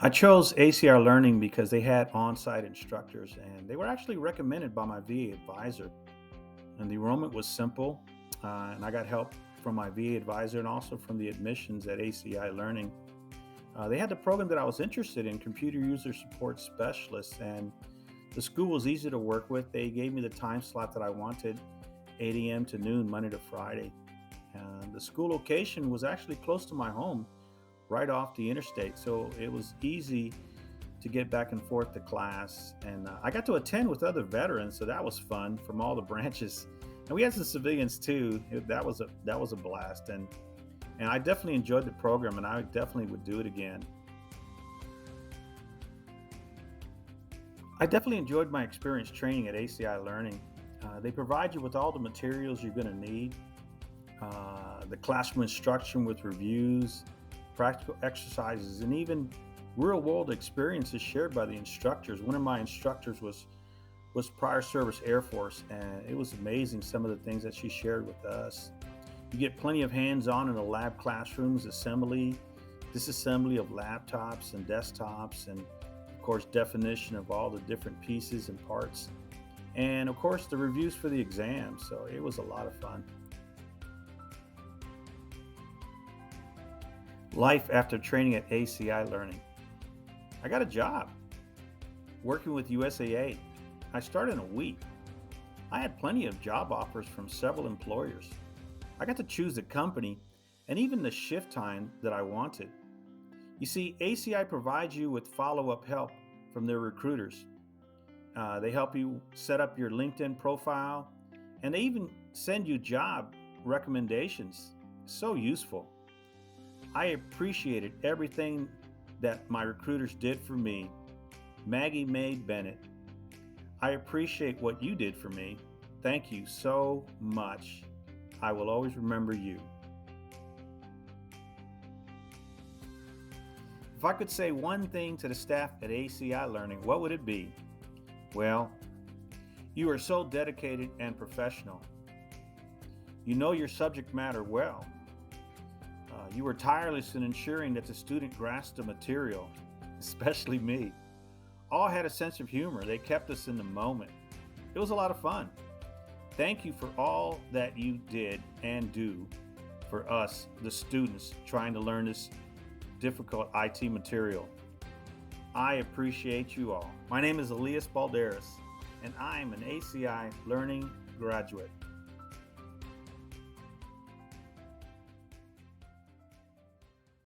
I chose ACI Learning because they had on-site instructors and they were actually recommended by my VA advisor. And the enrollment was simple, and I got help from my VA advisor and also from the admissions at ACI Learning. They had the program that I was interested in, computer user support specialist, and the school was easy to work with. They gave me the time slot that I wanted, 8 a.m. to noon, Monday to Friday. And the school location was actually close to my home, right off the interstate. So it was easy to get back and forth to class. And I got to attend with other veterans, so that was fun from all the branches. And we had some civilians too. That was a blast. And I definitely enjoyed the program, and I definitely would do it again. I definitely enjoyed my experience training at ACI Learning. They provide you with all the materials you're going to need, the classroom instruction with reviews, practical exercises, and even real world experiences shared by the instructors. One of my instructors was prior service Air Force, and it was amazing some of the things that she shared with us. You get plenty of hands-on in the lab classrooms, assembly, disassembly of laptops and desktops, and of course definition of all the different pieces and parts, and of course the reviews for the exams. So it was a lot of fun. Life after training at ACI Learning. I got a job working with USAA. I started in a week. I had plenty of job offers from several employers. I got to choose the company and even the shift time that I wanted. You see, ACI provides you with follow up help from their recruiters. They help you set up your LinkedIn profile, and they even send you job recommendations. So useful. I appreciated everything that my recruiters did for me. Maggie Mae Bennett, I appreciate what you did for me. Thank you so much. I will always remember you. If I could say one thing to the staff at ACI Learning, what would it be? Well, you are so dedicated and professional. You know your subject matter well. You were tireless in ensuring that the student grasped the material, especially me. All had a sense of humor. They kept us in the moment. It was a lot of fun. Thank you for all that you did and do for us, the students, trying to learn this difficult IT material. I appreciate you all. My name is Elias Balderas, and I'm an ACI Learning graduate.